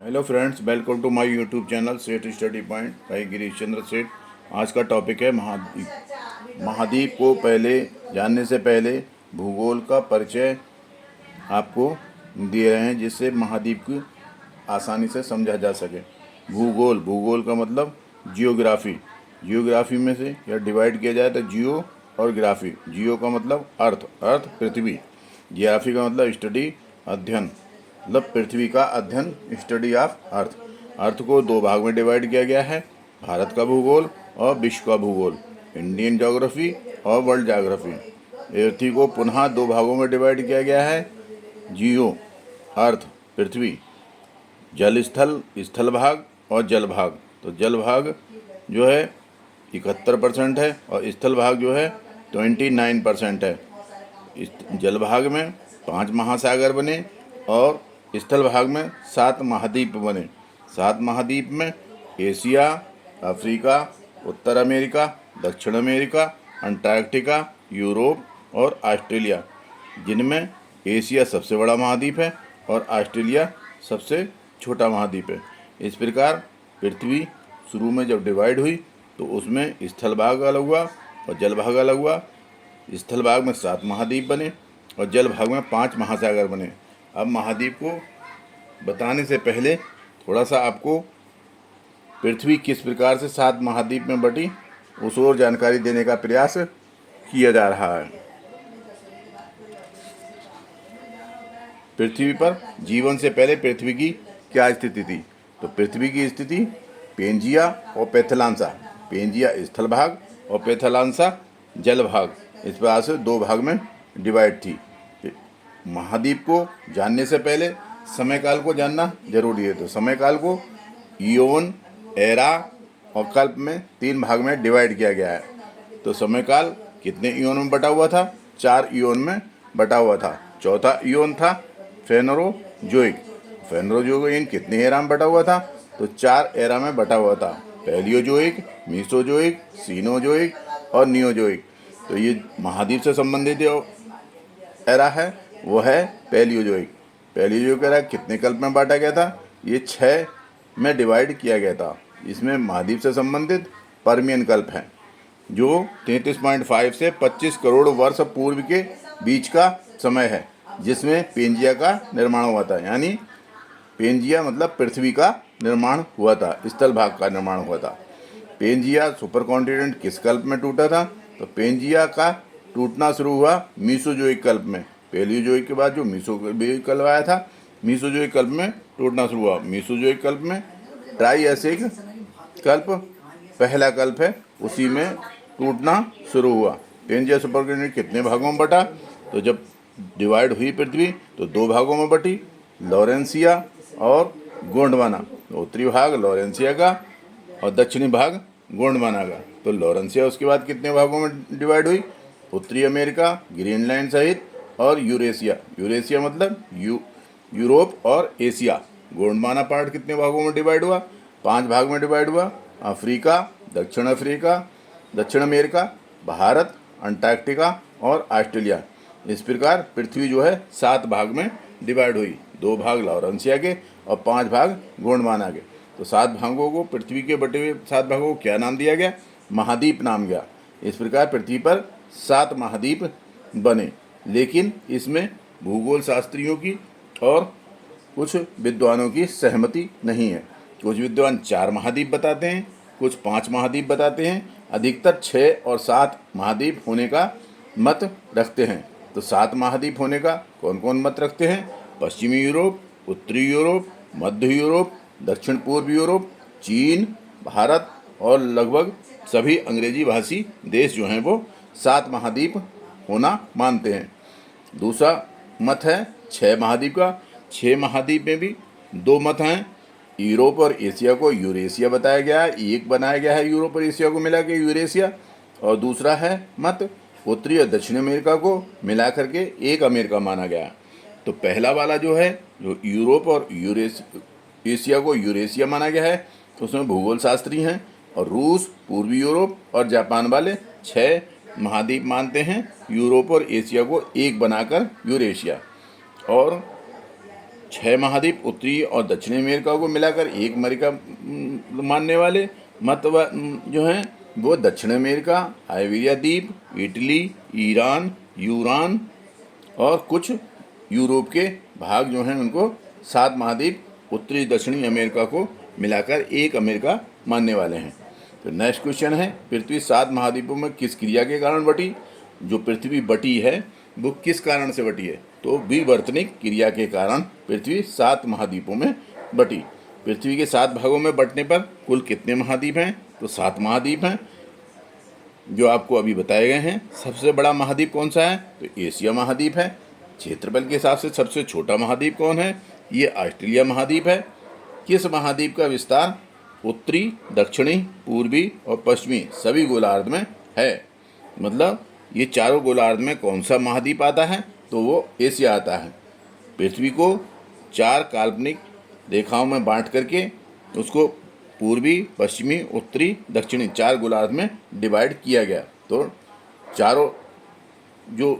Hello friends, welcome to my YouTube channel Seth study point by Girish Chandra Seth. आज का topic है महाद्वीप। महाद्वीप को पहले जानने से पहले भूगोल का परिचय आपको दिए रहे हैं, जिससे महाद्वीप की आसानी से समझा जा सके। भूगोल भूगोल का मतलब जियोग्राफी। जियोग्राफी में से यह डिवाइड किया जाए तो जियो और ग्राफी। जियो का मतलब अर्थ, अर्थ पृथ्वी। ग्राफी का मतलब स्टडी, अध्ययन, मतलब पृथ्वी का अध्ययन, स्टडी ऑफ अर्थ। अर्थ को दो भाग में डिवाइड किया गया है, भारत का भूगोल और विश्व का भूगोल, इंडियन ज्योग्राफी और वर्ल्ड ज्योग्राफी। पृथ्वी को पुनः दो भागों में डिवाइड किया गया है, जियो अर्थ पृथ्वी, जल स्थल स्थल भाग और जल भाग। तो जल भाग जो है 71% है और स्थल भाग जो है 29% है। इस जल भाग में 5 महासागर बने और स्थल भाग में 7 महाद्वीप बने। 7 महाद्वीप में एशिया, अफ्रीका, उत्तर अमेरिका, दक्षिण अमेरिका, अंटार्कटिका, यूरोप और ऑस्ट्रेलिया, जिनमें एशिया सबसे बड़ा महाद्वीप है और ऑस्ट्रेलिया सबसे छोटा महाद्वीप है। इस प्रकार पृथ्वी शुरू में जब डिवाइड हुई तो उसमें स्थल भाग अलग हुआ और जल भाग अलग हुआ। स्थल भाग में 7 महाद्वीप बने और जल भाग में 5 महासागर बने। अब महाद्वीप को बताने से पहले थोड़ा सा आपको पृथ्वी किस प्रकार से 7 महाद्वीप में बटी उस और जानकारी देने का प्रयास किया जा रहा है। पृथ्वी पर जीवन से पहले पृथ्वी की क्या स्थिति थी? तो पृथ्वी की स्थिति पेंजिया और पैथलांसा, पेंजिया स्थल भाग और पैथलांसा जल भाग, इस प्रकार से 2 भाग में डिवाइड थी। महाद्वीप को जानने से पहले समय काल को जानना जरूरी है। तो समय काल को इयोन, एरा और कल्प में 3 भाग में डिवाइड किया गया है। तो समय काल कितने इयोन में बटा हुआ था? 4 इयोन में बटा हुआ था। चौथा इयोन था फेनरोजोइक। फेनरोजोइक कितने एरा में बटा हुआ था? तो 4 एरा में बटा हुआ था, पैलियोजोइक, मीसोजोइक, सीनोजोइक और नियोजोइक। तो ये महाद्वीप से संबंधित जो एरा है वो है पैलियोजोइक। पैलियोजोइक एरा कितने कल्प में बांटा गया था? ये 6 में डिवाइड किया गया था। इसमें महाद्वीप से संबंधित पर्मियन कल्प हैं, जो 33.5 से 25 करोड़ वर्ष पूर्व के बीच का समय है, जिसमें पेंजिया का निर्माण हुआ था। यानी पेंजिया मतलब पृथ्वी का निर्माण हुआ था, स्थल भाग का निर्माण हुआ था। पेंजिया सुपर कॉन्टिनेंट किस कल्प में टूटा था? तो पेंजिया का टूटना शुरू हुआ मीसोजोइक कल्प में। पैलियोजोइक के बाद जो मीसोजोइक कल्प आया था, मीसोजोइक कल्प में टूटना शुरू हुआ। मीसोजोइक कल्प में ट्राइएसिक कल्प पहला कल्प है, उसी में टूटना शुरू हुआ। पेंजिया सुपर कॉन्टिनेंट कितने भागों में बटा? तो जब डिवाइड हुई पृथ्वी तो 2 भागों में बटी, लॉरेंसिया और गोंडवाना। उत्तरी भाग लॉरेंसिया का और दक्षिणी भाग गोंडवाना का। तो लॉरेंसिया उसके बाद कितने भागों में डिवाइड हुई? उत्तरी अमेरिका, ग्रीनलैंड सहित और यूरेशिया। यूरेशिया मतलब यूरोप और एशिया। गोंडवाना पार्ट कितने भागों में डिवाइड हुआ? 5 भाग में डिवाइड हुआ। अफ्रीका, दक्षिण अमेरिका, भारत, अंटार्कटिका और ऑस्ट्रेलिया। इस प्रकार पृथ्वी जो है 7 भाग में डिवाइड हुई, 2 भाग लॉरेंसिया के और 5 भाग गोंडवाना के। तो 7 भागों को, पृथ्वी के बटे हुए 7 भागों को क्या नाम दिया गया? महाद्वीप नाम गया। इस प्रकार पृथ्वी पर 7 महाद्वीप बने, लेकिन इसमें भूगोल शास्त्रियों की और कुछ विद्वानों की सहमति नहीं है। कुछ विद्वान 4 महाद्वीप बताते हैं, कुछ 5 महाद्वीप बताते हैं, अधिकतर 6 और 7 महाद्वीप होने का मत रखते हैं। तो 7 महाद्वीप होने का कौन कौन मत रखते हैं? पश्चिमी यूरोप, उत्तरी यूरोप, मध्य यूरोप, दक्षिण पूर्व यूरोप, चीन, भारत और लगभग सभी अंग्रेजी भाषी देश जो हैं वो 7 महाद्वीप होना मानते हैं। दूसरा मत है 6 महाद्वीप का। 6 महाद्वीप में भी 2 मत हैं। यूरोप और एशिया को यूरेशिया बताया गया है, एक बनाया गया है यूरोप और एशिया को मिला के यूरेशिया। और दूसरा है मत उत्तरी और दक्षिण अमेरिका को मिला करके एक अमेरिका माना गया। तो पहला वाला जो है, जो यूरोप और एशिया को यूरेशिया माना गया है, तो उसमें भूगोल शास्त्री हैं और रूस, पूर्वी यूरोप और जापान वाले 6 महाद्वीप मानते हैं। यूरोप और एशिया को एक बनाकर यूरेशिया। और 6 महाद्वीप उत्तरी और दक्षिणी अमेरिका को मिलाकर एक अमेरिका मानने वाले मत जो हैं वो दक्षिण अमेरिका, आइबेरिया द्वीप, इटली, ईरान, यूरान और कुछ यूरोप के भाग जो हैं उनको 7 महाद्वीप उत्तरी दक्षिणी अमेरिका को मिलाकर एक अमेरिका मानने वाले हैं। तो नेक्स्ट क्वेश्चन है, पृथ्वी 7 महाद्वीपों में किस क्रिया के कारण बटी? जो पृथ्वी बटी है वो किस कारण से बटी है? तो विवर्तनिक क्रिया के कारण पृथ्वी 7 महाद्वीपों में बटी। पृथ्वी के 7 भागों में बंटने पर कुल कितने महाद्वीप हैं? तो 7 महाद्वीप हैं जो आपको अभी बताए गए हैं। सबसे बड़ा महाद्वीप कौन सा है? तो एशिया महाद्वीप है। क्षेत्रफल के हिसाब से सबसे छोटा महाद्वीप कौन है? ये ऑस्ट्रेलिया महाद्वीप है। किस महाद्वीप का विस्तार उत्तरी, दक्षिणी, पूर्वी और पश्चिमी सभी गोलार्ध में है? मतलब ये चारों गोलार्ध में कौन सा महाद्वीप आता है? तो वो एशिया आता है। पृथ्वी को 4 काल्पनिक रेखाओं में बांट करके उसको पूर्वी, पश्चिमी, उत्तरी, दक्षिणी 4 गोलार्ध में डिवाइड किया गया। तो चारों जो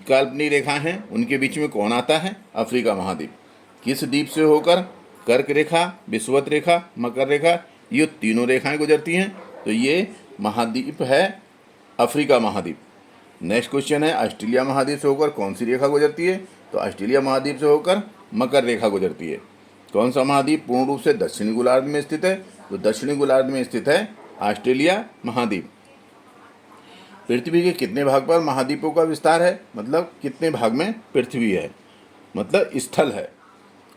काल्पनिक रेखाएं हैं उनके बीच में कौन आता है? अफ्रीका महाद्वीप। किस द्वीप से होकर कर्क रेखा, विषुवत रेखा, मकर रेखा ये तीनों रेखाएं गुजरती हैं? तो ये महाद्वीप है अफ्रीका महाद्वीप। नेक्स्ट क्वेश्चन है, ऑस्ट्रेलिया महाद्वीप से होकर कौन सी रेखा गुजरती है? तो ऑस्ट्रेलिया महाद्वीप से होकर मकर रेखा गुजरती है। कौन सा महाद्वीप पूर्ण रूप से दक्षिणी गोलार्ध में स्थित है? तो दक्षिणी गोलार्ध में स्थित है ऑस्ट्रेलिया महाद्वीप। पृथ्वी के कितने भाग पर महाद्वीपों का विस्तार है? मतलब कितने भाग में पृथ्वी है, मतलब स्थल है।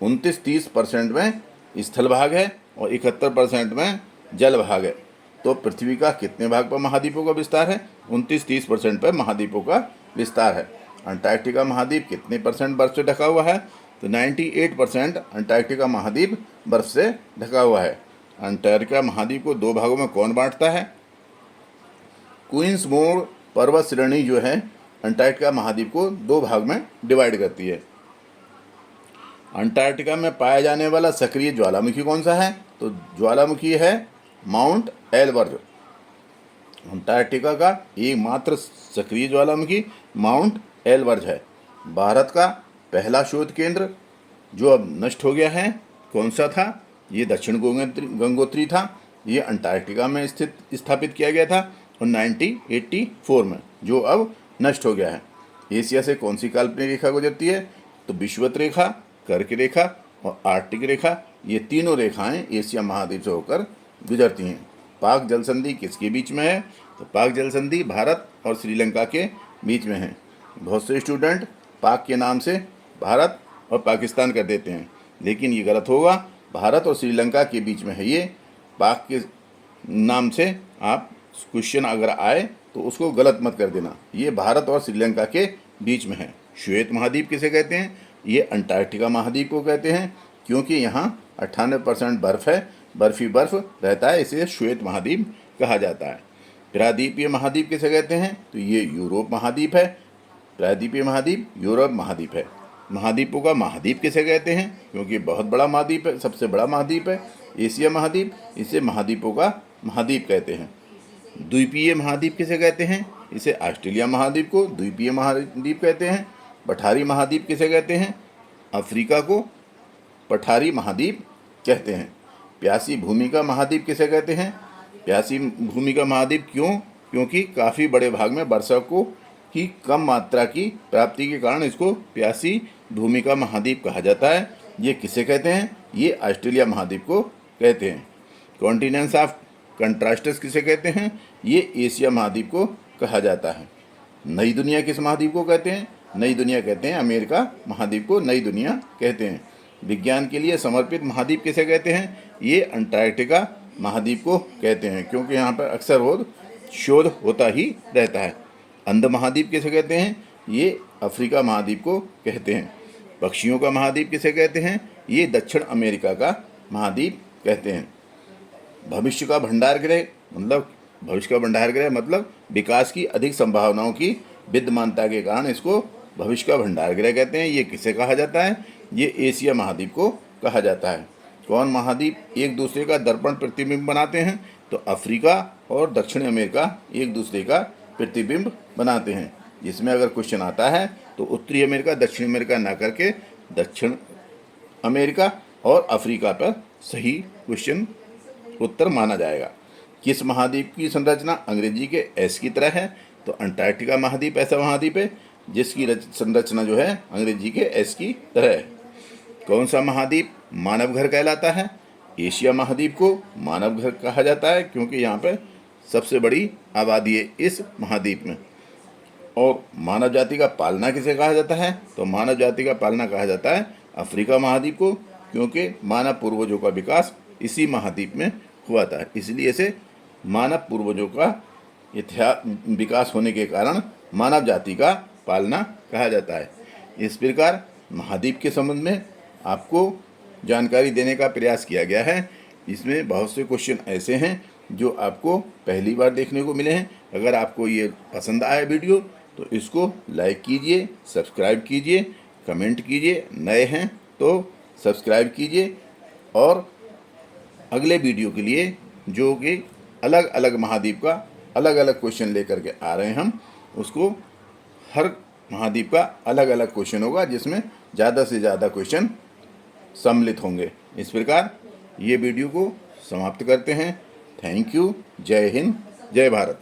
29-30% में स्थल भाग है और 71% में जल भाग है। तो पृथ्वी का कितने भाग पर महाद्वीपों का विस्तार है? 29-30% पर महाद्वीपों का विस्तार है। अंटार्कटिका महाद्वीप कितने परसेंट बर्फ से ढका हुआ है? तो 98% अंटार्कटिका महाद्वीप बर्फ से ढका हुआ है। अंटार्कटिका महाद्वीप को 2 भागों में कौन बांटता है? क्वींस मोर पर्वत श्रेणी जो है अंटार्कटिका महाद्वीप को 2 भाग में डिवाइड करती है। अंटार्कटिका में पाया जाने वाला सक्रिय ज्वालामुखी कौन सा है? तो ज्वालामुखी है माउंट एलबर्ज। अंटार्कटिका का एकमात्र सक्रिय ज्वालामुखी माउंट एलबर्ज है। भारत का पहला शोध केंद्र जो अब नष्ट हो गया है कौन सा था? ये दक्षिण गंगोत्री था। ये अंटार्कटिका में स्थित स्थापित किया गया था और 1984 में, जो अब नष्ट हो गया है। एशिया से कौन सी काल्पनिक रेखा गुजरती है? तो विषुवत रेखा, कर्क रेखा और आर्कटिक रेखा ये तीनों रेखाएं एशिया महाद्वीप से होकर गुजरती हैं। पाक जल संधि किसके बीच में है? तो पाक जल संधि भारत और श्रीलंका के बीच में है। बहुत से स्टूडेंट पाक के नाम से भारत और पाकिस्तान कर देते हैं, लेकिन ये गलत होगा। भारत और श्रीलंका के बीच में है ये। पाक के नाम से आप क्वेश्चन अगर आए तो उसको गलत मत कर देना। ये भारत और श्रीलंका के बीच में है। श्वेत महाद्वीप किसे कहते हैं? ये अंटार्कटिका महाद्वीप को कहते हैं, क्योंकि यहाँ 98% बर्फ़ है, बर्फ़ी बर्फ़ रहता है, इसे श्वेत महाद्वीप कहा जाता है। प्रायद्वीपीय महाद्वीप किसे कहते हैं? तो ये यूरोप महाद्वीप है। प्रायद्वीपीय महाद्वीप यूरोप महाद्वीप है। महाद्वीपों का महाद्वीप किसे कहते हैं? क्योंकि बहुत बड़ा महाद्वीप है, सबसे बड़ा महाद्वीप है एशिया महाद्वीप, इसे महाद्वीपों का महाद्वीप कहते हैं। द्वीपीय महाद्वीप किसे कहते हैं? इसे ऑस्ट्रेलिया महाद्वीप को द्वीपीय महाद्वीप कहते हैं। पठारी महाद्वीप किसे कहते हैं? अफ्रीका को पठारी महाद्वीप कहते हैं। प्यासी भूमि का महाद्वीप किसे कहते हैं? प्यासी भूमि का महाद्वीप क्यों? क्योंकि काफ़ी बड़े भाग में वर्षा की कम मात्रा की प्राप्ति के कारण इसको प्यासी भूमि का महाद्वीप कहा जाता है। ये किसे कहते हैं? ये ऑस्ट्रेलिया महाद्वीप को कहते हैं। कॉन्टिनेंट्स ऑफ कंट्रास्टस किसे कहते हैं? ये एशिया महाद्वीप को कहा जाता है। नई दुनिया किस महाद्वीप को कहते हैं? नई दुनिया कहते हैं अमेरिका महाद्वीप को नई दुनिया कहते हैं। विज्ञान के लिए समर्पित महाद्वीप किसे कहते हैं? ये अंटार्कटिका महाद्वीप को कहते हैं, क्योंकि यहाँ पर अक्सर शोध होता ही रहता है। अंध महाद्वीप किसे कहते हैं? ये अफ्रीका महाद्वीप को कहते हैं। पक्षियों का महाद्वीप किसे कहते हैं? ये दक्षिण अमेरिका का महाद्वीप कहते हैं। भविष्य का भंडार गृह मतलब विकास की अधिक संभावनाओं की विद्यमानता के कारण इसको भविष्य का भंडार गृह कहते हैं। ये किसे कहा जाता है? ये एशिया महाद्वीप को कहा जाता है। कौन महाद्वीप एक दूसरे का दर्पण प्रतिबिंब बनाते हैं? तो अफ्रीका और दक्षिण अमेरिका एक दूसरे का प्रतिबिंब बनाते हैं। जिसमें अगर क्वेश्चन आता है तो उत्तरी अमेरिका दक्षिण अमेरिका ना करके दक्षिण अमेरिका और अफ्रीका पर सही क्वेश्चन उत्तर माना जाएगा। किस महाद्वीप की संरचना अंग्रेजी के एस की तरह है? तो अंटार्कटिका महाद्वीप ऐसा महाद्वीप है जिसकी संरचना जो है अंग्रेजी के एस की तरह है। कौन सा महाद्वीप मानव घर कहलाता है? एशिया महाद्वीप को मानव घर कहा जाता है क्योंकि यहाँ पर सबसे बड़ी आबादी है इस महाद्वीप में। और मानव जाति का पालना किसे कहा जाता है? तो मानव जाति का पालना कहा जाता है अफ्रीका महाद्वीप को, क्योंकि मानव पूर्वजों का विकास इसी महाद्वीप में हुआ था, इसलिए इसे मानव पूर्वजों का विकास होने के कारण मानव जाति का पालना कहा जाता है। इस प्रकार महाद्वीप के संबंध में आपको जानकारी देने का प्रयास किया गया है। इसमें बहुत से क्वेश्चन ऐसे हैं जो आपको पहली बार देखने को मिले हैं। अगर आपको ये पसंद आया वीडियो तो इसको लाइक कीजिए, सब्सक्राइब कीजिए, कमेंट कीजिए। नए हैं तो सब्सक्राइब कीजिए और अगले वीडियो के लिए जो कि अलग अलग महाद्वीप का अलग अलग क्वेश्चन लेकर के आ रहे हैं हम, उसको हर महाद्वीप का अलग अलग क्वेश्चन होगा जिसमें ज़्यादा से ज़्यादा क्वेश्चन सम्मिलित होंगे। इस प्रकार ये वीडियो को समाप्त करते हैं। Thank you. जय हिंद, जय भारत।